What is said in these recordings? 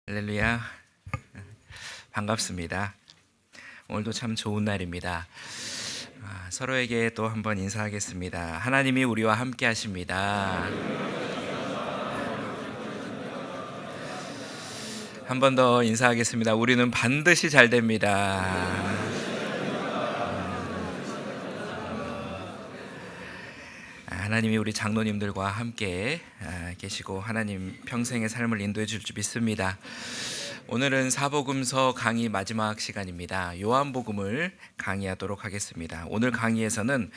할렐루야. 반갑습니다. 오늘도 참 좋은 날입니다. 서로에게 또 한번 인사하겠습니다. 하나님이 우리와 함께 하십니다. 한 번 더 인사하겠습니다. 우리는 반드시 잘 됩니다. 하나님이 우리 장로님들과 함께 계시고 하나님 평생의 삶을 인도해 줄 줄 믿습니다. 오늘은 사복음서 강의 마지막 시간입니다. 요한복음을 강의하도록 하겠습니다. 오늘 강의에서는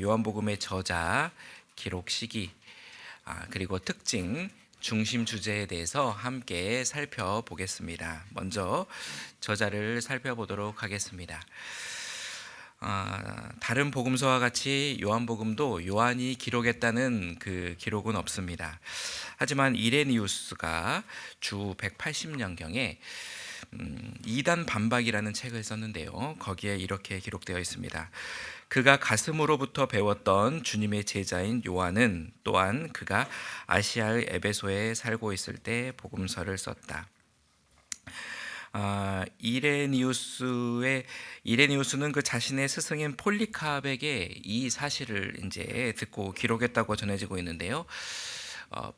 요한복음의 저자, 기록 시기, 그리고 특징, 중심 주제에 대해서 함께 살펴보겠습니다. 먼저 저자를 살펴보도록 하겠습니다. 다른 복음서와 같이 요한복음도 요한이 기록했다는 그 기록은 없습니다. 하지만 이레니우스가 주 180년경에 이단 반박이라는 책을 썼는데요. 거기에 이렇게 기록되어 있습니다. 그가 가슴으로부터 배웠던 주님의 제자인 요한은 또한 그가 아시아의 에베소에 살고 있을 때 복음서를 썼다. 이레니우스는 그 자신의 스승인 폴리캅에게 이 사실을 이제 듣고 기록했다고 전해지고 있는데요.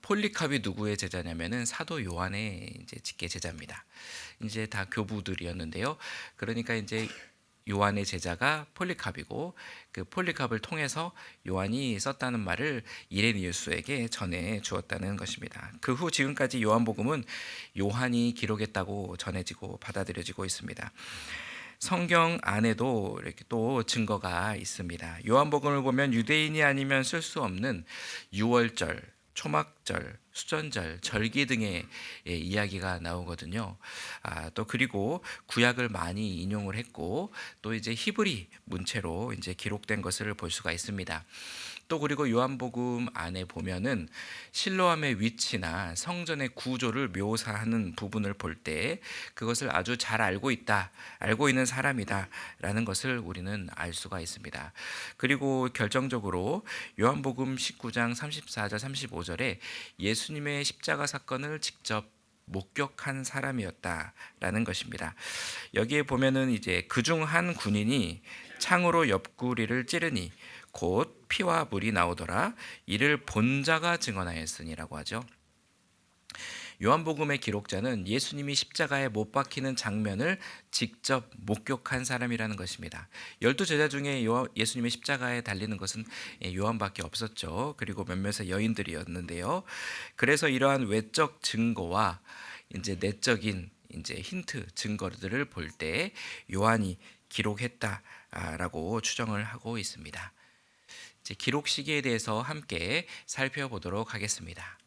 폴리캅이 누구의 제자냐면은 사도 요한의 이제 직계 제자입니다. 이제 다 교부들이었는데요. 그러니까 이제 요한의 제자가 폴리캅이고 그 폴리캅을 통해서 요한이 썼다는 말을 이레니우스에게 전해 주었다는 것입니다. 그 후 지금까지 요한복음은 요한이 기록했다고 전해지고 받아들여지고 있습니다. 성경 안에도 이렇게 또 증거가 있습니다. 요한복음을 보면 유대인이 아니면 쓸 수 없는 유월절, 초막절, 수전절, 절기 등의 이야기가 나오거든요. 또 그리고 구약을 많이 인용을 했고 또 이제 히브리 문체로 이제 기록된 것을 볼 수가 있습니다. 또 그리고 요한복음 안에 보면은 실로암의 위치나 성전의 구조를 묘사하는 부분을 볼 때 그것을 아주 잘 알고 있는 사람이다라는 것을 우리는 알 수가 있습니다. 그리고 결정적으로 요한복음 19장 34절 35절에 예수님의 십자가 사건을 직접 목격한 사람이었다라는 것입니다. 여기에 보면은 이제 그중 한 군인이 창으로 옆구리를 찌르니 곧 피와 물이 나오더라. 이를 본 자가 증언하였으니라고 하죠. 요한복음의 기록자는 예수님이 십자가에 못 박히는 장면을 직접 목격한 사람이라는 것입니다. 12제자 중에 예수님의 십자가에 달리는 것은 요한밖에 없었죠. 그리고 몇몇의 여인들이었는데요. 그래서 이러한 외적 증거와 이제 내적인 이제 힌트 증거들을 볼 때 요한이 기록했다라고 추정을 하고 있습니다. 이제 기록 시기에 대해서 함께 살펴보도록 하겠습니다.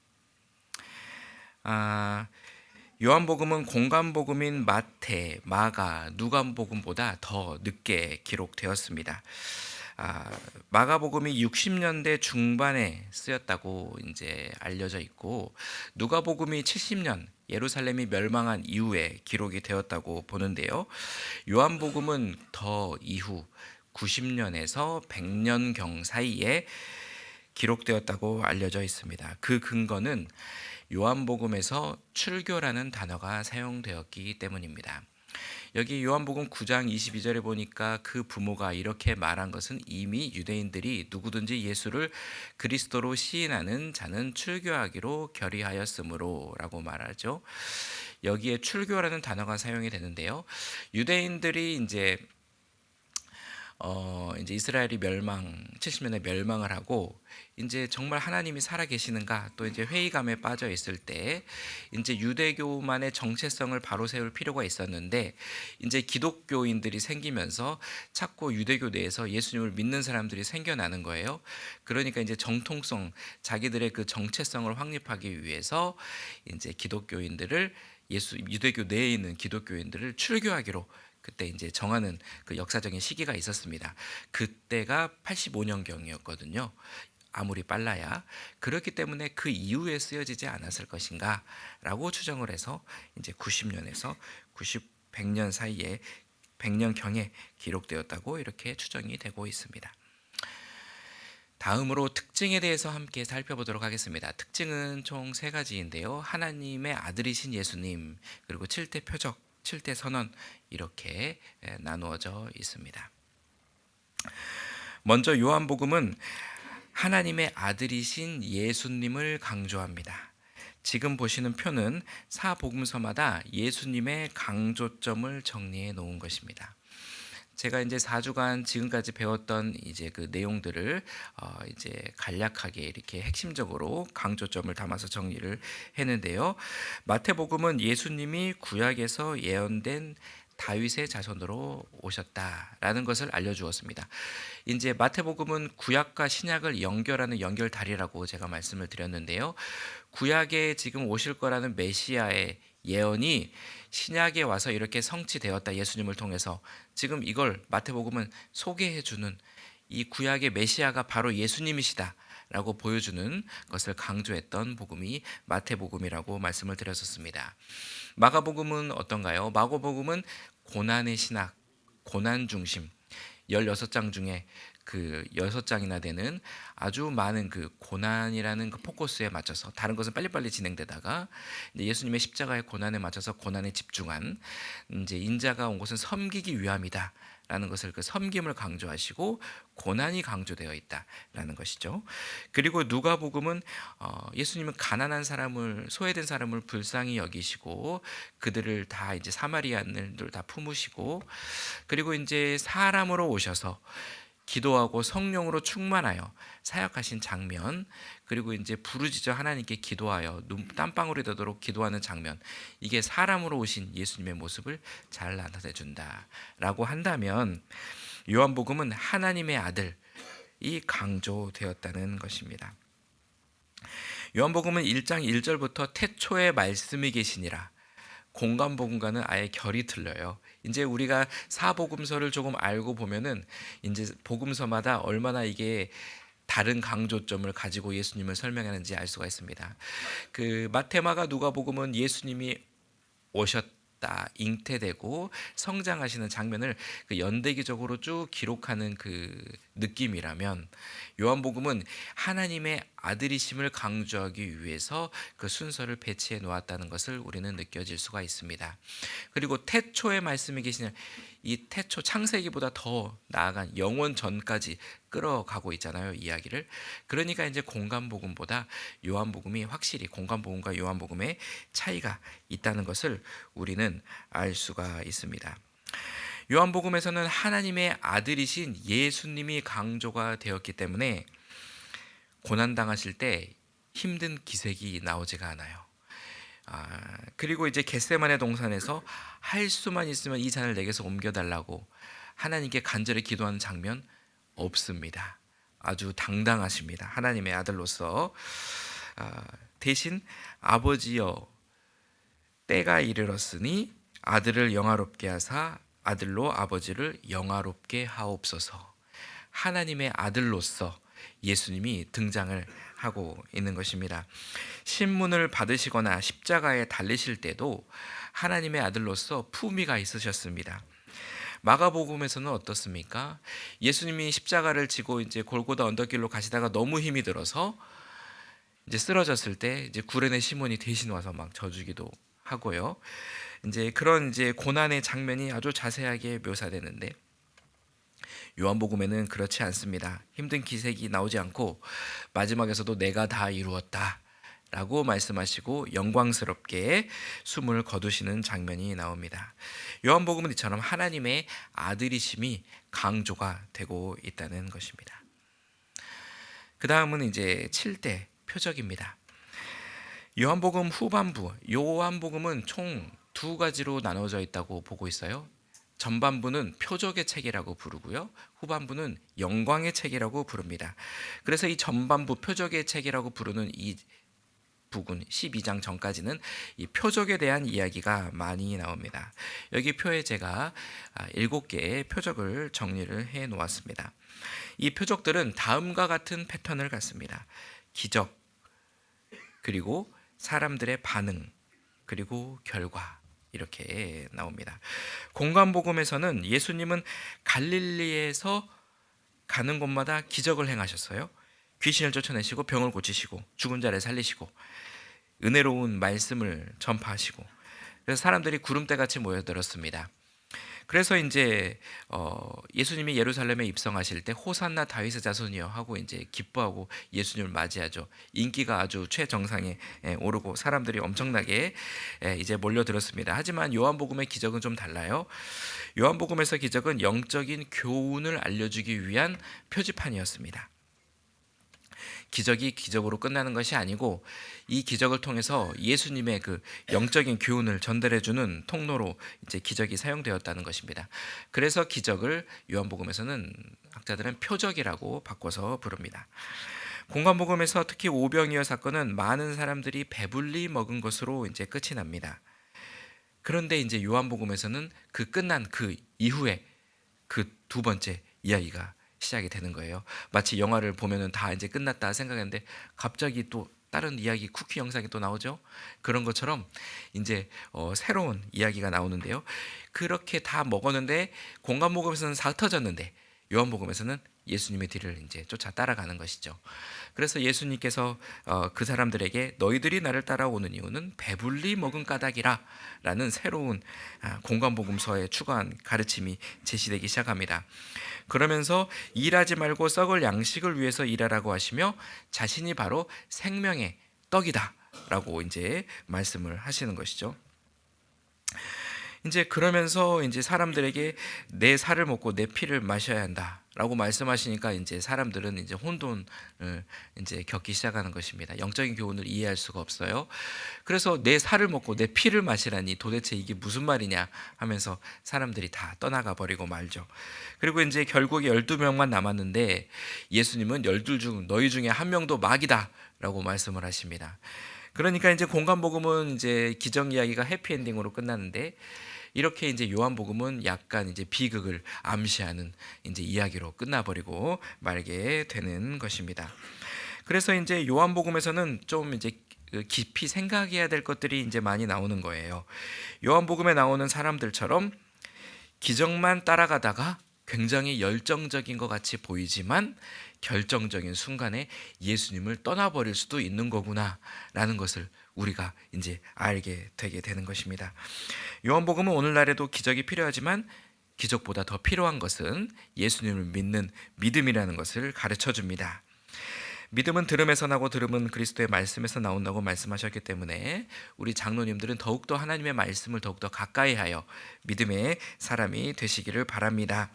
요한복음은 공간복음인 마태, 마가, 누가복음보다 더 늦게 기록되었습니다. 마가복음이 60년대 중반에 쓰였다고 이제 알려져 있고 누가복음이 70년 예루살렘이 멸망한 이후에 기록이 되었다고 보는데요. 요한복음은 더 이후 90년에서 100년경 사이에 기록되었다고 알려져 있습니다. 그 근거는 요한복음에서 출교라는 단어가 사용되었기 때문입니다. 여기 요한복음 9장 22절에 보니까 그 부모가 이렇게 말한 것은 이미 유대인들이 누구든지 예수를 그리스도로 시인하는 자는 출교하기로 결의하였으므로 라고 말하죠. 여기에 출교라는 단어가 사용이 되는데요. 유대인들이 이제 이스라엘이 70년에 멸망을 하고 이제 정말 하나님이 살아 계시는가 또 이제 회의감에 빠져 있을 때 이제 유대교만의 정체성을 바로 세울 필요가 있었는데 이제 기독교인들이 생기면서 자꾸 유대교 내에서 예수님을 믿는 사람들이 생겨나는 거예요. 그러니까 이제 정통성 자기들의 그 정체성을 확립하기 위해서 이제 기독교인들을 유대교 내에 있는 기독교인들을 출교하기로 그때 이제 정하는 그 역사적인 시기가 있었습니다. 그때가 85년경이었거든요. 아무리 빨라야. 그렇기 때문에 그 이후에 쓰여지지 않았을 것인가라고 추정을 해서 이제 90년에서 100년 사이에 100년경에 기록되었다고 이렇게 추정이 되고 있습니다. 다음으로 특징에 대해서 함께 살펴보도록 하겠습니다. 특징은 총 세 가지인데요. 하나님의 아들이신 예수님, 그리고 7대 표적, 7대 선언, 이렇게 나누어져 있습니다. 먼저 요한복음은 하나님의 아들이신 예수님을 강조합니다. 지금 보시는 표는 사복음서마다 예수님의 강조점을 정리해 놓은 것입니다. 제가 이제 4주간 지금까지 배웠던 이제 그 내용들을 이제 간략하게 이렇게 핵심적으로 강조점을 담아서 정리를 했는데요. 마태복음은 예수님이 구약에서 예언된 다윗의 자손으로 오셨다라는 것을 알려주었습니다. 이제 마태복음은 구약과 신약을 연결하는 연결다리라고 제가 말씀을 드렸는데요. 구약에 지금 오실 거라는 메시아의 예언이 신약에 와서 이렇게 성취되었다. 예수님을 통해서 지금 이걸 마태복음은 소개해 주는, 이 구약의 메시아가 바로 예수님이시다 라고 보여주는 것을 강조했던 복음이 마태복음이라고 말씀을 드렸었습니다. 마가복음은 어떤가요? 마가복음은 고난의 신학, 고난 중심, 16장 중에 그 6장이나 되는 아주 많은 그 고난이라는 그 포커스에 맞춰서, 다른 것은 빨리빨리 진행되다가 이제 예수님의 십자가의 고난에 맞춰서 고난에 집중한, 이제 인자가 온 것은 섬기기 위함이다 라는 것을, 그 섬김을 강조하시고 고난이 강조되어 있다라는 것이죠. 그리고 누가복음은 예수님은 가난한 사람을, 소외된 사람을 불쌍히 여기시고 그들을 다 이제 사마리아인들 다 품으시고, 그리고 이제 사람으로 오셔서 기도하고 성령으로 충만하여 사역하신 장면, 그리고 이제 부르짖어 하나님께 기도하여 땀방울이 되도록 기도하는 장면, 이게 사람으로 오신 예수님의 모습을 잘 나타내준다라고 한다면, 요한복음은 하나님의 아들이 강조되었다는 것입니다. 요한복음은 1장 1절부터 태초에 말씀이 계시니라, 공간복음과는 아예 결이 틀려요. 이제 우리가 사복음서를 조금 알고 보면은 이제 복음서마다 얼마나 이게 다른 강조점을 가지고 예수님을 설명하는지 알 수가 있습니다. 그 마태, 마가, 누가복음은 예수님이 오셨다, 잉태되고 성장하시는 장면을 그 연대기적으로 쭉 기록하는 그 느낌이라면, 요한복음은 하나님의 아들이심을 강조하기 위해서 그 순서를 배치해 놓았다는 것을 우리는 느껴질 수가 있습니다. 그리고 태초에 말씀이 계시는 이 태초, 창세기보다 더 나아간 영원 전까지 끌어가고 있잖아요, 이야기를. 그러니까 이제 공간복음보다 요한복음이 확실히, 공간복음과 요한복음의 차이가 있다는 것을 우리는 알 수가 있습니다. 요한복음에서는 하나님의 아들이신 예수님이 강조가 되었기 때문에 고난당하실 때 힘든 기색이 나오지가 않아요. 그리고 이제 겟세마네 동산에서 할 수만 있으면 이 잔을 내게서 옮겨달라고 하나님께 간절히 기도하는 장면 없습니다. 아주 당당하십니다. 하나님의 아들로서. 대신 아버지여, 때가 이르렀으니 아들을 영화롭게 하사 아들로 아버지를 영화롭게 하옵소서. 하나님의 아들로서 예수님이 등장을 하고 있는 것입니다. 신문을 받으시거나 십자가에 달리실 때도 하나님의 아들로서 품위가 있으셨습니다. 마가복음에서는 어떻습니까? 예수님이 십자가를 지고 이제 골고다 언덕길로 가시다가 너무 힘이 들어서 이제 쓰러졌을 때 이제 구레네 시몬이 대신 와서 막 져주기도 하고요. 이제 그런 이제 고난의 장면이 아주 자세하게 묘사되는데, 요한복음에는 그렇지 않습니다. 힘든 기색이 나오지 않고 마지막에서도 내가 다 이루었다 라고 말씀하시고 영광스럽게 숨을 거두시는 장면이 나옵니다. 요한복음은 이처럼 하나님의 아들이심이 강조가 되고 있다는 것입니다. 그 다음은 이제 7대 표적입니다. 요한복음 후반부, 요한복음은 총 2가지로 나눠져 있다고 보고 있어요. 전반부는 표적의 책이라고 부르고요, 후반부는 영광의 책이라고 부릅니다. 그래서 이 전반부 표적의 책이라고 부르는 이 부분 12장 전까지는 이 표적에 대한 이야기가 많이 나옵니다. 여기 표에 제가 7개의 표적을 정리를 해 놓았습니다. 이 표적들은 다음과 같은 패턴을 갖습니다. 기적, 그리고 사람들의 반응, 그리고 결과, 이렇게 나옵니다. 공간복음에서는 예수님은 갈릴리에서 가는 곳마다 기적을 행하셨어요. 귀신을 쫓아내시고 병을 고치시고 죽은 자를 살리시고 은혜로운 말씀을 전파하시고, 그래서 사람들이 구름대 같이 모여들었습니다. 그래서 이제 예수님이 예루살렘에 입성하실 때 호산나 다윗의 자손이여 하고 이제 기뻐하고 예수님을 맞이하죠. 인기가 아주 최정상에 오르고 사람들이 엄청나게 이제 몰려들었습니다. 하지만 요한복음의 기적은 좀 달라요. 요한복음에서 기적은 영적인 교훈을 알려주기 위한 표지판이었습니다. 기적이 기적으로 끝나는 것이 아니고 이 기적을 통해서 예수님의 그 영적인 교훈을 전달해주는 통로로 이제 기적이 사용되었다는 것입니다. 그래서 기적을 요한복음에서는 학자들은 표적이라고 바꿔서 부릅니다. 공관복음에서 특히 오병이어 사건은 많은 사람들이 배불리 먹은 것으로 이제 끝이 납니다. 그런데 이제 요한복음에서는 그 끝난 그 이후에 그 두 번째 이야기가 시작이 되는 거예요. 마치 영화를 보면은 다 이제 끝났다 생각했는데 갑자기 또 다른 이야기 쿠키 영상이 또 나오죠. 그런 것처럼 이제 새로운 이야기가 나오는데요. 그렇게 다 먹었는데 공관복음에서는 다 터졌는데 요한복음에서는 예수님의 뒤를 이제 쫓아 따라가는 것이죠. 그래서 예수님께서 그 사람들에게 너희들이 나를 따라오는 이유는 배불리 먹은 까닭이라라는 새로운 공관복음서에 추가한 가르침이 제시되기 시작합니다. 그러면서 일하지 말고 썩을 양식을 위해서 일하라고 하시며 자신이 바로 생명의 떡이다라고 이제 말씀을 하시는 것이죠. 이제 그러면서 이제 사람들에게 내 살을 먹고 내 피를 마셔야 한다라고 말씀하시니까 이제 사람들은 이제 혼돈을 이제 겪기 시작하는 것입니다. 영적인 교훈을 이해할 수가 없어요. 그래서 내 살을 먹고 내 피를 마시라니 도대체 이게 무슨 말이냐 하면서 사람들이 다 떠나가 버리고 말죠. 그리고 이제 결국에 12명만 남았는데 예수님은 12 중 너희 중에 한 명도 마귀다라고 말씀을 하십니다. 그러니까 이제 공관복음은 이제 기적 이야기가 해피엔딩으로 끝나는데 이렇게 이제 요한복음은 약간 이제 비극을 암시하는 이제 이야기로 끝나버리고 말게 되는 것입니다. 그래서 이제 요한복음에서는 좀 이제 깊이 생각해야 될 것들이 이제 많이 나오는 거예요. 요한복음에 나오는 사람들처럼 기적만 따라가다가 굉장히 열정적인 것 같이 보이지만 결정적인 순간에 예수님을 떠나버릴 수도 있는 거구나라는 것을 우리가 이제 알게 되게 되는 것입니다. 요한복음은 오늘날에도 기적이 필요하지만 기적보다 더 필요한 것은 예수님을 믿는 믿음이라는 것을 가르쳐 줍니다. 믿음은 들음에서 나고 들음은 그리스도의 말씀에서 나온다고 말씀하셨기 때문에 우리 장로님들은 더욱더 하나님의 말씀을 더욱더 가까이 하여 믿음의 사람이 되시기를 바랍니다.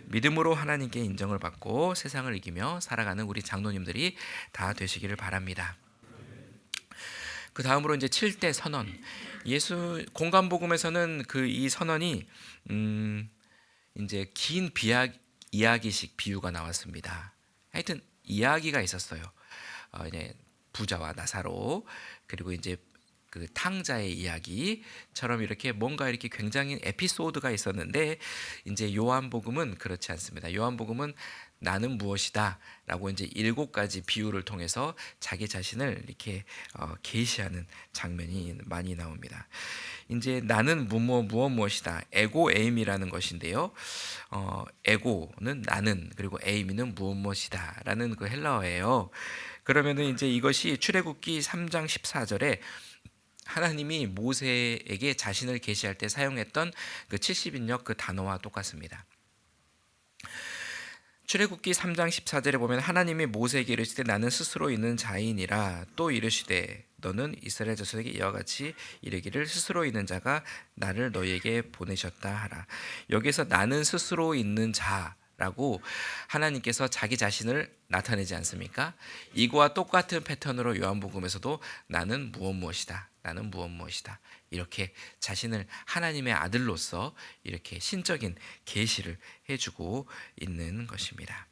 믿음으로 하나님께 인정을 받고 세상을 이기며 살아가는 우리 장로님들이 다 되시기를 바랍니다. 그 다음으로 이제 7대 선언. 예수 공관복음에서는 그 이 선언이 이제 긴 이야기식 비유가 나왔습니다. 하여튼 이야기가 있었어요. 이제 부자와 나사로, 그리고 이제 그 탕자의 이야기처럼 이렇게 뭔가 이렇게 굉장히 에피소드가 있었는데 이제 요한복음은 그렇지 않습니다. 요한복음은 나는 무엇이다라고 이제 7가지 비유를 통해서 자기 자신을 이렇게 계시하는 장면이 많이 나옵니다. 이제 나는 무엇이다. 에고 에임이라는 것인데요. 에고는 나는, 그리고 에이미는 무엇이다라는 그 헬라어예요. 그러면은 이제 이것이 출애굽기 3장 14절에 하나님이 모세에게 자신을 계시할 때 사용했던 그 70인역 그 단어와 똑같습니다. 출애굽기 3장 14절에 보면 하나님이 모세에게 이르시되 나는 스스로 있는 자이니라. 또 이르시되 너는 이스라엘 자손에게 이와 같이 이르기를 스스로 있는 자가 나를 너희에게 보내셨다 하라. 여기서 나는 스스로 있는 자라고 하나님께서 자기 자신을 나타내지 않습니까? 이거와 똑같은 패턴으로 요한복음에서도 나는 무엇이다. 나는 무엇이다. 이렇게 자신을 하나님의 아들로서 이렇게 신적인 계시를 해주고 있는 것입니다.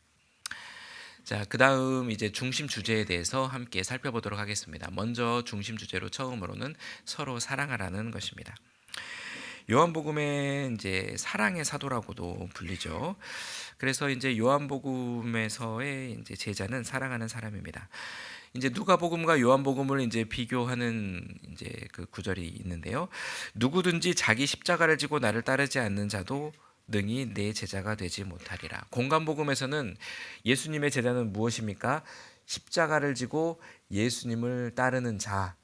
자, 그 다음 이제 중심 주제에 대해서 함께 살펴보도록 하겠습니다. 먼저 중심 주제로 처음으로는 서로 사랑하라는 것입니다. 요한복음의 이제 사랑의 사도라고도 불리죠. 그래서 이제 요한복음에서의 이제 제자는 사랑하는 사람입니다. 이제 누가복음과 요한복음을 이제 비교하는 이제 그 구절이 있는데요. 누구든지 자기 십자가를 지고 나를 따르지 않는 자도 능히 내 제자가 되지 못하리라. 공간복음에서는 예수님의 제자는 무엇입니까? 십자가를 지고 예수님을 따르는 자,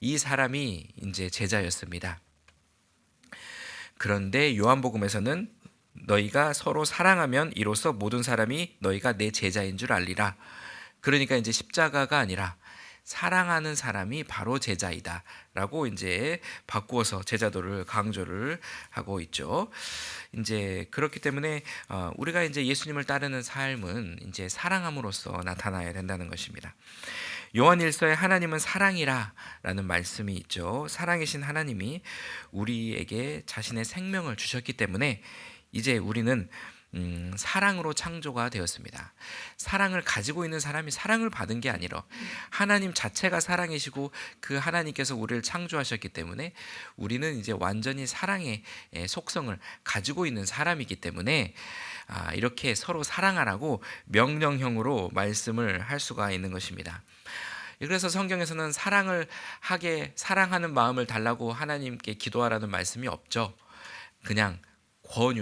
이 사람이 이제 제자였습니다. 그런데 요한복음에서는 너희가 서로 사랑하면 이로써 모든 사람이 너희가 내 제자인 줄 알리라. 그러니까 이제 십자가가 아니라 사랑하는 사람이 바로 제자이다 라고 이제 바꾸어서 제자도를 강조를 하고 있죠. 이제 그렇기 때문에 우리가 이제 예수님을 따르는 삶은 이제 사랑함으로써 나타나야 된다는 것입니다. 요한일서에 하나님은 사랑이라 라는 말씀이 있죠. 사랑이신 하나님이 우리에게 자신의 생명을 주셨기 때문에 이제 우리는 사랑으로 창조가 되었습니다. 사랑을 가지고 있는 사람이 사랑을 받은 게 아니라 하나님 자체가 사랑이시고 그 하나님께서 우리를 창조하셨기 때문에 우리는 이제 완전히 사랑의 속성을 가지고 있는 사람이기 때문에 이렇게 서로 사랑하라고 명령형으로 말씀을 할 수가 있는 것입니다. 그래서 성경에서는 사랑하는 마음을 달라고 하나님께 기도하라는 말씀이 없죠. 그냥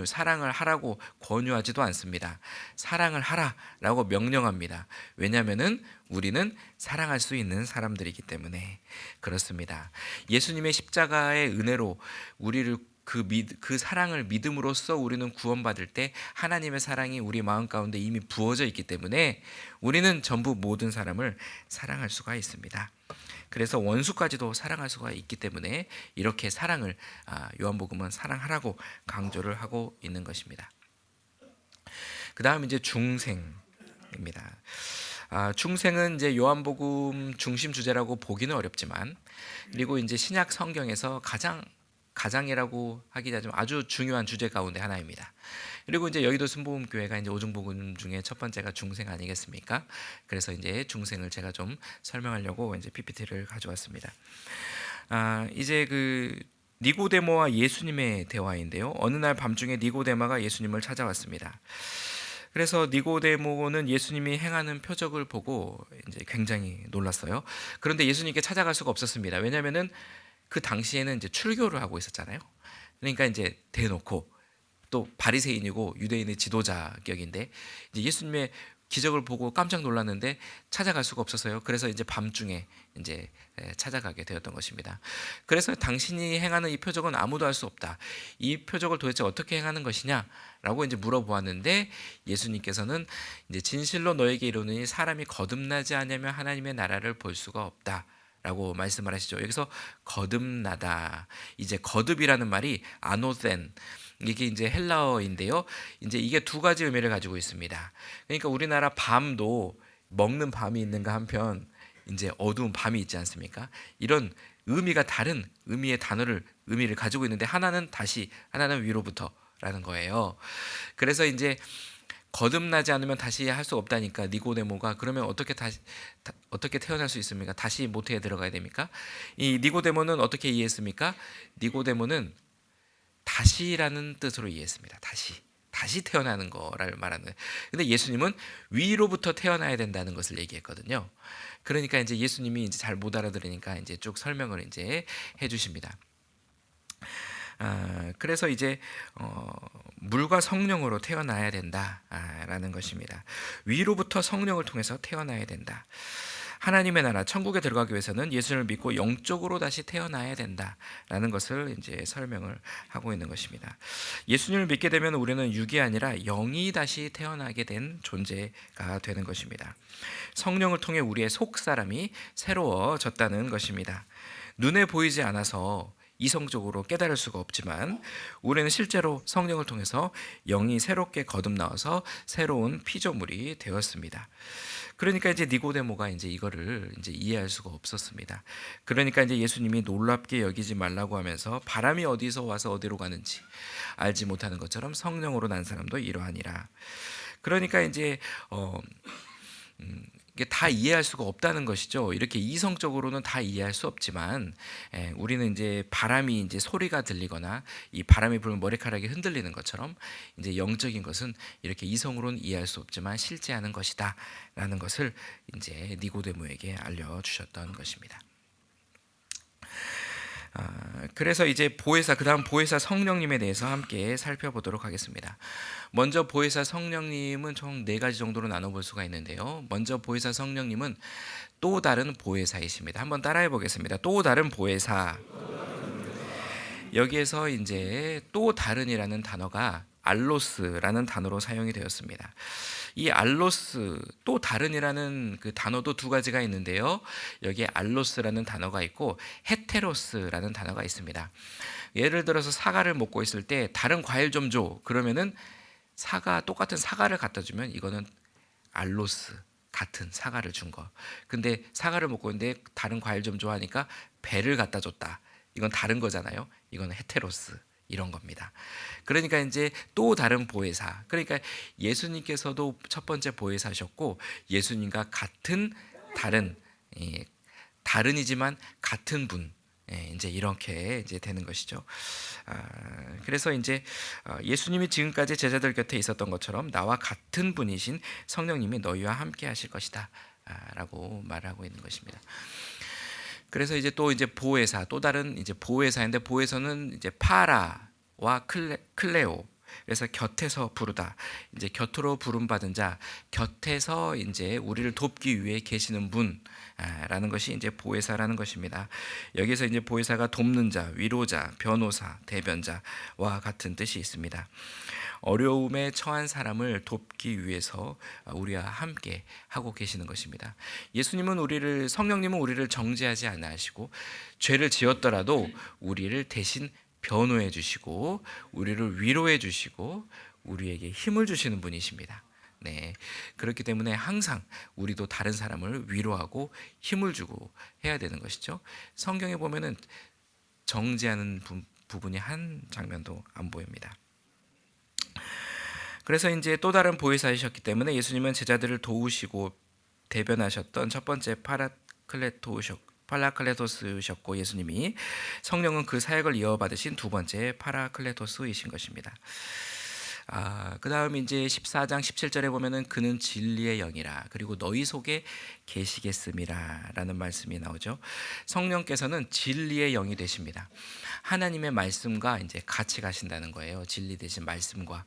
사랑을 하라고 권유하지도 않습니다. 사랑을 하라라고 명령합니다. 왜냐하면은 우리는 사랑할 수 있는 사람들이기 때문에 그렇습니다. 예수님의 십자가의 은혜로 우리를 그 사랑을 믿음으로써 우리는 구원받을 때 하나님의 사랑이 우리 마음 가운데 이미 부어져 있기 때문에 우리는 전부 모든 사람을 사랑할 수가 있습니다. 그래서 원수까지도 사랑할 수가 있기 때문에 이렇게 사랑을 요한복음은 사랑하라고 강조를 하고 있는 것입니다. 그 다음 이제 중생입니다. 중생은 이제 요한복음 중심 주제라고 보기는 어렵지만, 그리고 이제 신약 성경에서 가장이라고 하기가 좀 아주 중요한 주제 가운데 하나입니다. 그리고 이제 여의도 순복음교회가 이제 오중복음 중에 첫 번째가 중생 아니겠습니까? 그래서 이제 중생을 제가 좀 설명하려고 이제 PPT를 가져왔습니다. 이제 그 니고데모와 예수님의 대화인데요. 어느 날 밤중에 니고데모가 예수님을 찾아왔습니다. 그래서 니고데모는 예수님이 행하는 표적을 보고 이제 굉장히 놀랐어요. 그런데 예수님께 찾아갈 수가 없었습니다. 왜냐하면은 그 당시에는 이제 출교를 하고 있었잖아요. 그러니까 이제 대놓고 또 바리새인이고 유대인의 지도자격인데 이제 예수님의 기적을 보고 깜짝 놀랐는데 찾아갈 수가 없었어요. 그래서 이제 밤중에 이제 찾아가게 되었던 것입니다. 그래서 당신이 행하는 이 표적은 아무도 할 수 없다. 이 표적을 도대체 어떻게 행하는 것이냐라고 이제 물어보았는데 예수님께서는 이제 진실로 너에게 이르노니 사람이 거듭나지 않으면 하나님의 나라를 볼 수가 없다. 라고 말씀을 하시죠. 여기서 거듭나다. 이제 거듭이라는 말이 아노센. 이게 이제 헬라어인데요. 이제 이게 두 가지 의미를 가지고 있습니다. 그러니까 우리나라 밤도 먹는 밤이 있는가 한편 이제 어두운 밤이 있지 않습니까? 이런 의미가 다른 의미를 가지고 있는데 하나는 다시, 하나는 위로부터라는 거예요. 그래서 이제 거듭나지 않으면 다시 할 수 없다니까 니고데모가 그러면 어떻게 태어날 수 있습니까? 다시 모태에 들어가야 됩니까? 이 니고데모는 어떻게 이해했습니까? 니고데모는 다시라는 뜻으로 이해했습니다. 다시 태어나는 거를 말하는 거예요. 근데 예수님은 위로부터 태어나야 된다는 것을 얘기했거든요. 그러니까 이제 예수님이 이제 잘 못 알아들으니까 이제 쭉 설명을 이제 해주십니다. 그래서 이제 물과 성령으로 태어나야 된다라는 것입니다. 위로부터 성령을 통해서 태어나야 된다. 하나님의 나라 천국에 들어가기 위해서는 예수를 믿고 영적으로 다시 태어나야 된다라는 것을 이제 설명을 하고 있는 것입니다. 예수님을 믿게 되면 우리는 육이 아니라 영이 다시 태어나게 된 존재가 되는 것입니다. 성령을 통해 우리의 속 사람이 새로워졌다는 것입니다. 눈에 보이지 않아서 이성적으로 깨달을 수가 없지만 우리는 실제로 성령을 통해서 영이 새롭게 거듭나와서 새로운 피조물이 되었습니다. 그러니까 이제 니고데모가 이제 이거를 이제 이해할 수가 없었습니다. 그러니까 이제 예수님이 놀랍게 여기지 말라고 하면서 바람이 어디서 와서 어디로 가는지 알지 못하는 것처럼 성령으로 난 사람도 이러하니라. 그러니까 이제 이게 다 이해할 수가 없다는 것이죠. 이렇게 이성적으로는 다 이해할 수 없지만 우리는 이제 바람이 이제 소리가 들리거나 이 바람이 불면 머리카락이 흔들리는 것처럼 이제 영적인 것은 이렇게 이성으로는 이해할 수 없지만 실제하는 것이다라는 것을 이제 니고데모에게 알려주셨던 것입니다. 그래서 이제 보혜사, 그다음 보혜사 성령님에 대해서 함께 살펴보도록 하겠습니다. 먼저 보혜사 성령님은 총 4가지 정도로 나눠볼 수가 있는데요. 먼저 보혜사 성령님은 또 다른 보혜사이십니다. 한번 따라해 보겠습니다. 또 다른 보혜사. 여기에서 이제 또 다른이라는 단어가 알로스라는 단어로 사용이 되었습니다. 이 알로스, 또 다른이라는 그 단어도 2가지가 있는데요. 여기에 알로스라는 단어가 있고 헤테로스라는 단어가 있습니다. 예를 들어서 사과를 먹고 있을 때 다른 과일 좀 줘. 그러면은 똑같은 사과를 갖다 주면 이거는 알로스, 같은 사과를 준 거. 근데 사과를 먹고 있는데 다른 과일 좀 줘 하니까 배를 갖다 줬다. 이건 다른 거잖아요. 이건 헤테로스, 이런 겁니다. 그러니까 이제 또 다른 보혜사. 그러니까 예수님께서도 첫 번째 보혜사셨고 예수님과 같은 다른, 다른이지만 같은 분. 이제 이렇게 이제 되는 것이죠. 그래서 이제 예수님이 지금까지 제자들 곁에 있었던 것처럼 나와 같은 분이신 성령님이 너희와 함께 하실 것이다. 라고 말하고 있는 것입니다. 그래서 이제 또 이제 보혜사, 또 다른 이제 보혜사인데 보혜사는 이제 파라와 클레오. 그래서 곁에서 부르다. 이제 곁으로 부름 받은 자, 곁에서 이제 우리를 돕기 위해 계시는 분라는 것이 이제 보혜사라는 것입니다. 여기서 이제 보혜사가 돕는 자, 위로자, 변호사, 대변자와 같은 뜻이 있습니다. 어려움에 처한 사람을 돕기 위해서 우리와 함께 하고 계시는 것입니다. 예수님은 성령님은 우리를 정죄하지 않으시고 죄를 지었더라도 우리를 대신 변호해 주시고 우리를 위로해 주시고 우리에게 힘을 주시는 분이십니다. 네, 그렇기 때문에 항상 우리도 다른 사람을 위로하고 힘을 주고 해야 되는 것이죠. 성경에 보면은 정죄하는 부분이 한 장면도 안 보입니다. 그래서 이제 또 다른 보혜사이셨기 때문에 예수님은 제자들을 도우시고 대변하셨던 첫 번째 파라클레토스셨고 예수님이, 성령은 그 사역을 이어받으신 2번째 파라클레토스이신 것입니다. 그 다음 이제 14장 17절에 보면은 그는 진리의 영이라, 그리고 너희 속에 계시겠음이라 라는 말씀이 나오죠. 성령께서는 진리의 영이 되십니다. 하나님의 말씀과 이제 같이 가신다는 거예요. 진리 대신 말씀과.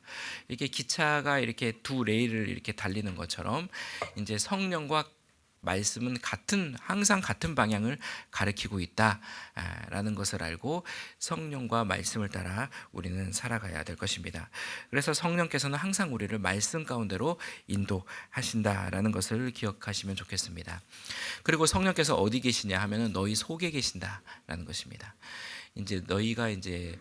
이렇게 기차가 이렇게 2레일을 이렇게 달리는 것처럼 이제 성령과 말씀은 항상 같은 방향을 가리키고 있다라는 것을 알고 성령과 말씀을 따라 우리는 살아가야 될 것입니다. 그래서 성령께서는 항상 우리를 말씀 가운데로 인도하신다라는 것을 기억하시면 좋겠습니다. 그리고 성령께서 어디 계시냐 하면은 너희 속에 계신다라는 것입니다. 이제 너희가 이제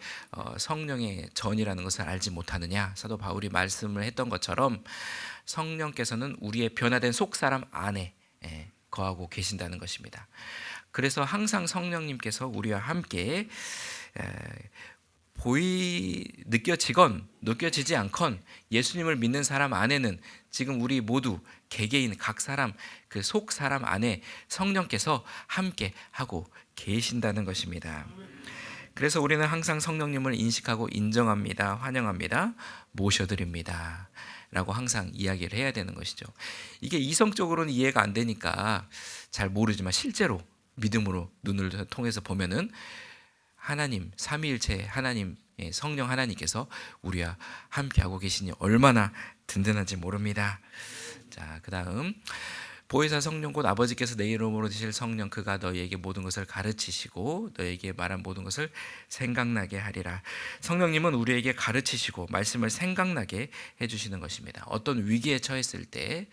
성령의 전이라는 것을 알지 못하느냐, 사도 바울이 말씀을 했던 것처럼 성령께서는 우리의 변화된 속 사람 안에 거하고 계신다는 것입니다. 그래서 항상 성령님께서 우리와 함께 느껴지건 느껴지지 않건 예수님을 믿는 사람 안에는 지금 우리 모두 개개인 각 사람 그 속 사람 안에 성령께서 함께 하고 계신다는 것입니다. 그래서 우리는 항상 성령님을 인식하고 인정합니다. 환영합니다. 모셔드립니다. 라고 항상 이야기를 해야 되는 것이죠. 이게 이성적으로는 이해가 안 되니까 잘 모르지만 실제로 믿음으로 눈을 통해서 보면은 하나님, 삼위일체 하나님, 성령 하나님께서 우리와 함께하고 계시니 얼마나 든든한지 모릅니다. 자, 그 다음 보혜사 성령 곧 아버지께서 내 이름으로 주실 성령, 그가 너희에게 모든 것을 가르치시고 너희에게 말한 모든 것을 생각나게 하리라. 성령님은 우리에게 가르치시고 말씀을 생각나게 해주시는 것입니다. 어떤 위기에 처했을 때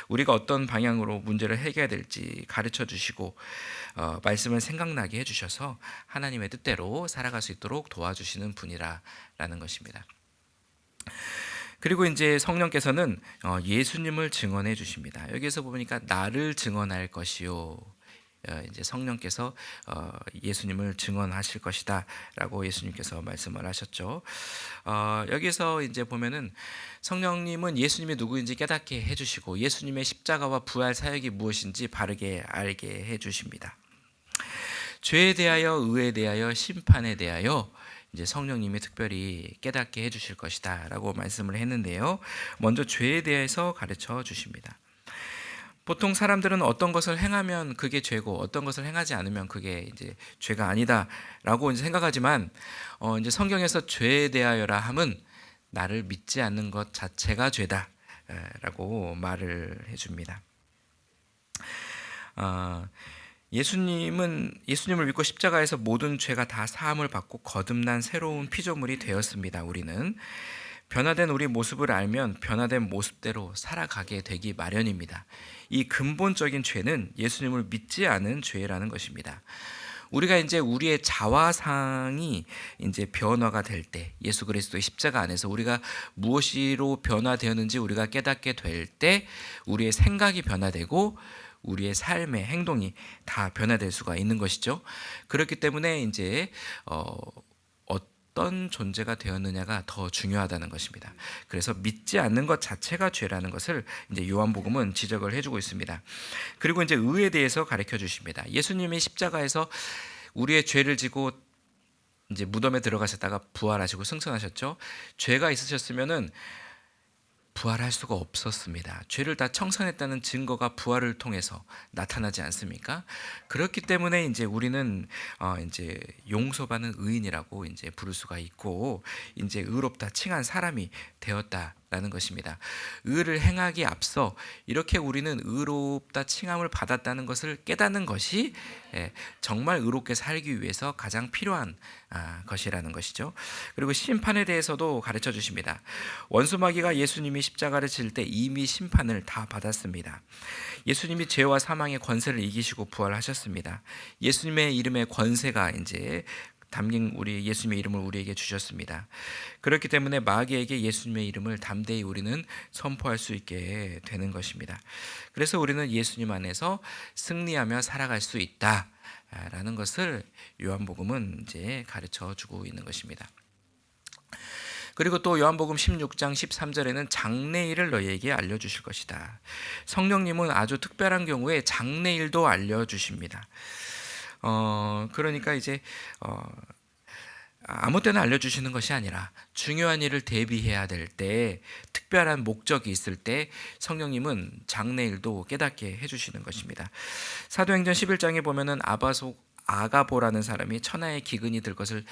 우리가 어떤 방향으로 문제를 해결해야 될지 가르쳐 주시고 말씀을 생각나게 해주셔서 하나님의 뜻대로 살아갈 수 있도록 도와주시는 분이라는 것입니다. 그리고 이제 성령께서는 예수님을 증언해 주십니다. 여기에서 보니까 나를 증언할 것이요. 이제 성령께서 예수님을 증언하실 것이다라고 예수님께서 말씀을 하셨죠. 여기서 이제 보면은 성령님은 예수님이 누구인지 깨닫게 해주시고 예수님의 십자가와 부활 사역이 무엇인지 바르게 알게 해주십니다. 죄에 대하여, 의에 대하여, 심판에 대하여 이제 성령님이 특별히 깨닫게 해주실 것이다라고 말씀을 했는데요. 먼저 죄에 대해서 가르쳐 주십니다. 보통 사람들은 어떤 것을 행하면 그게 죄고 어떤 것을 행하지 않으면 그게 이제 죄가 아니다라고 이제 생각하지만 이제 성경에서 죄에 대하여라 함은 나를 믿지 않는 것 자체가 죄다라고 말을 해줍니다. 예수님을 믿고 십자가에서 모든 죄가 다 사함을 받고 거듭난 새로운 피조물이 되었습니다. 우리는 변화된 우리 모습을 알면 변화된 모습대로 살아가게 되기 마련입니다. 이 근본적인 죄는 예수님을 믿지 않은 죄라는 것입니다. 우리가 이제 우리의 자화상이 이제 변화가 될 때, 예수 그리스도의 십자가 안에서 우리가 무엇으로 변화되었는지 우리가 깨닫게 될 때 우리의 생각이 변화되고 우리의 삶의 행동이 다 변화될 수가 있는 것이죠. 그렇기 때문에 이제 어떤 존재가 되었느냐가 더 중요하다는 것입니다. 그래서 믿지 않는 것 자체가 죄라는 것을 이제 요한복음은 지적을 해주고 있습니다. 그리고 이제 의에 대해서 가르쳐 주십니다. 예수님이 십자가에서 우리의 죄를 지고 이제 무덤에 들어가셨다가 부활하시고 승천하셨죠. 죄가 있으셨으면은 부활할 수가 없었습니다. 죄를 다 청산했다는 증거가 부활을 통해서 나타나지 않습니까? 그렇기 때문에 이제 우리는 이제 용서받는 의인이라고 이제 부를 수가 있고 이제 의롭다 칭한 사람이 되었다라는 것입니다. 의를 행하기 앞서 이렇게 우리는 의롭다 칭함을 받았다는 것을 깨닫는 것이 정말 의롭게 살기 위해서 가장 필요한 것이라는 것이죠. 그리고 심판에 대해서도 가르쳐 주십니다. 원수마귀가 예수님이 십자가를 질 때 이미 심판을 다 받았습니다. 예수님이 죄와 사망의 권세를 이기시고 부활하셨습니다. 예수님의 이름의 권세가 이제 담긴 우리 예수님의 이름을 우리에게 주셨습니다. 그렇기 때문에 마귀에게 예수님의 이름을 담대히 우리는 선포할 수 있게 되는 것입니다. 그래서 우리는 예수님 안에서 승리하며 살아갈 수 있다라는 것을 요한복음은 이제 가르쳐 주고 있는 것입니다. 그리고 또 요한복음 16장 13절에는 장래일을 너희에게 알려주실 것이다. 성령님은 아주 특별한 경우에 장래일도 알려주십니다. 그러니까 이제 아무 때나 알려주시는 것이 아니라 중요한 일을 대비해야 될 때, 특별한 목적이 있을 때 성령님은 장래일도 깨닫게 해주시는 것입니다. 사도행전 11장에 보면은 아가보라는 사람이 천하의 기근이 들 것을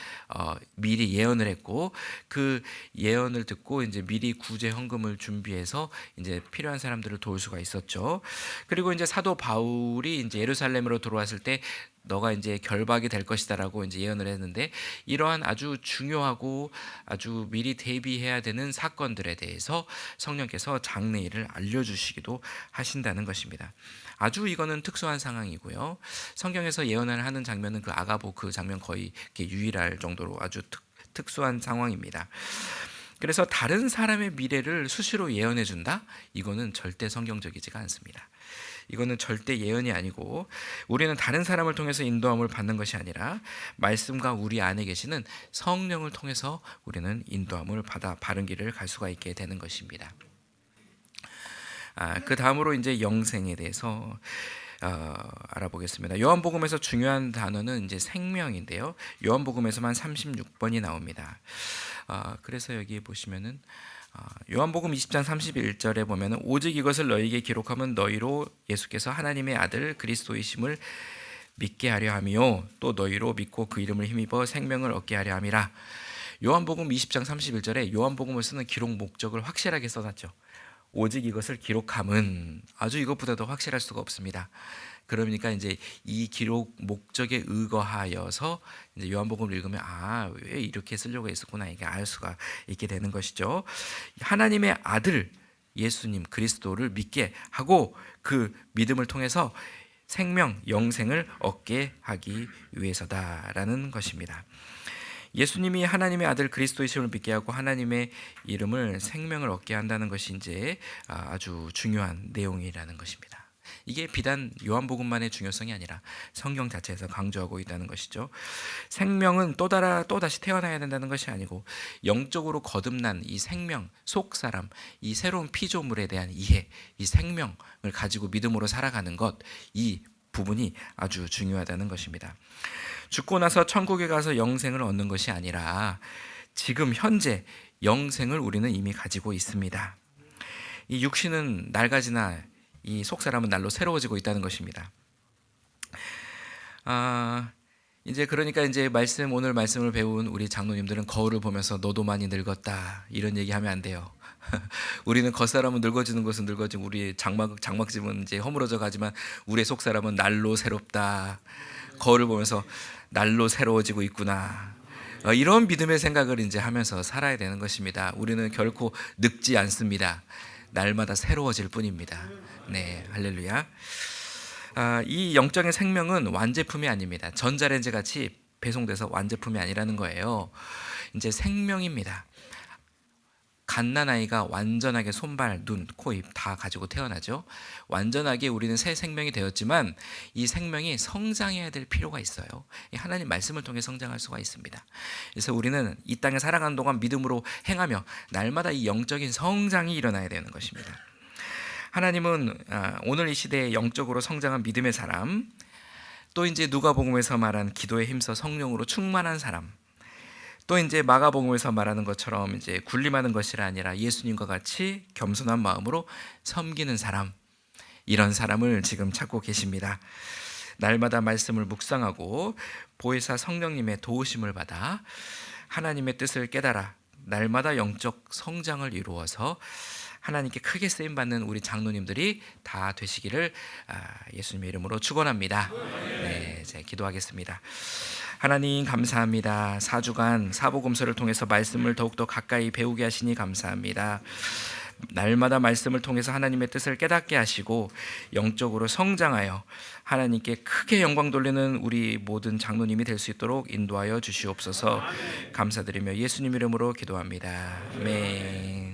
미리 예언을 했고 그 예언을 듣고 이제 미리 구제 헌금을 준비해서 이제 필요한 사람들을 도울 수가 있었죠. 그리고 이제 사도 바울이 이제 예루살렘으로 들어왔을 때 너가 이제 결박이 될 것이다라고 이제 예언을 했는데 이러한 아주 중요하고 아주 미리 대비해야 되는 사건들에 대해서 성령께서 장래일을 알려주시기도 하신다는 것입니다. 아주 이거는 특수한 상황이고요. 성경에서 예언을 하는 장면은 그 아가보 그 장면 거의 유일할 정도로 아주 특수한 상황입니다. 그래서 다른 사람의 미래를 수시로 예언해 준다? 이거는 절대 성경적이지가 않습니다. 이거는 절대 예언이 아니고 우리는 다른 사람을 통해서 인도함을 받는 것이 아니라 말씀과 우리 안에 계시는 성령을 통해서 우리는 인도함을 받아 바른 길을 갈 수가 있게 되는 것입니다. 그 다음으로 이제 영생에 대해서 알아보겠습니다. 요한복음에서 중요한 단어는 이제 생명인데요. 요한복음에서만 36번이 나옵니다. 그래서 여기 보시면은 요한복음 20장 31절에 보면은 오직 이것을 너희에게 기록하면 너희로 예수께서 하나님의 아들 그리스도이심을 믿게 하려 함이요 또 너희로 믿고 그 이름을 힘입어 생명을 얻게 하려 함이라. 요한복음 20장 31절에 요한복음을 쓰는 기록 목적을 확실하게 써놨죠. 오직 이것을 기록함은 아주 이것보다 더 확실할 수가 없습니다. 그러니까 이제 이 기록 목적에 의거하여서 이제 요한복음을 읽으면 왜 이렇게 쓰려고 했었구나 이게 알 수가 있게 되는 것이죠. 하나님의 아들 예수님 그리스도를 믿게 하고 그 믿음을 통해서 생명 영생을 얻게 하기 위해서다라는 것입니다. 예수님이 하나님의 아들 그리스도이심을 믿게 하고 하나님의 이름을 생명을 얻게 한다는 것이 이제 아주 중요한 내용이라는 것입니다. 이게 비단 요한복음만의 중요성이 아니라 성경 자체에서 강조하고 있다는 것이죠. 생명은 또다시 태어나야 된다는 것이 아니고 영적으로 거듭난 이 생명, 속사람, 이 새로운 피조물에 대한 이해, 이 생명을 가지고 믿음으로 살아가는 것, 이 부분이 아주 중요하다는 것입니다. 죽고 나서 천국에 가서 영생을 얻는 것이 아니라 지금 현재 영생을 우리는 이미 가지고 있습니다. 이 육신은 낡아지나 이 속사람은 날로 새로워지고 있다는 것입니다. 이제 그러니까 이제 오늘 말씀을 배운 우리 장로님들은 거울을 보면서 너도 많이 늙었다 이런 얘기하면 안 돼요. 우리는 겉사람은 늙어지는 것은 늙어지고 우리 장막집은 이제 허물어져 가지만 우리의 속사람은 날로 새롭다. 거울을 보면서 날로 새로워지고 있구나. 이런 믿음의 생각을 이제 하면서 살아야 되는 것입니다. 우리는 결코 늙지 않습니다. 날마다 새로워질 뿐입니다. 네, 할렐루야. 이 영적인 생명은 완제품이 아닙니다. 전자레인지 같이 배송돼서 완제품이 아니라는 거예요. 이제 생명입니다. 갓난아이가 완전하게 손발, 눈, 코, 입 다 가지고 태어나죠. 완전하게 우리는 새 생명이 되었지만 이 생명이 성장해야 될 필요가 있어요. 하나님 말씀을 통해 성장할 수가 있습니다. 그래서 우리는 이 땅에 살아가는 동안 믿음으로 행하며 날마다 이 영적인 성장이 일어나야 되는 것입니다. 하나님은 오늘 이 시대에 영적으로 성장한 믿음의 사람, 또 이제 누가복음에서 말한 기도에 힘써 성령으로 충만한 사람, 또 이제 마가복음에서 말하는 것처럼 이제 군림하는 것이 아니라 예수님과 같이 겸손한 마음으로 섬기는 사람, 이런 사람을 지금 찾고 계십니다. 날마다 말씀을 묵상하고 보혜사 성령님의 도우심을 받아 하나님의 뜻을 깨달아 날마다 영적 성장을 이루어서 하나님께 크게 쓰임 받는 우리 장로님들이 다 되시기를 예수님의 이름으로 축원합니다. 네, 이제 기도하겠습니다. 하나님 감사합니다. 4주간 사복음서를 통해서 말씀을 더욱더 가까이 배우게 하시니 감사합니다. 날마다 말씀을 통해서 하나님의 뜻을 깨닫게 하시고 영적으로 성장하여 하나님께 크게 영광 돌리는 우리 모든 장로님이 될 수 있도록 인도하여 주시옵소서. 감사드리며 예수님 이름으로 기도합니다. 아멘.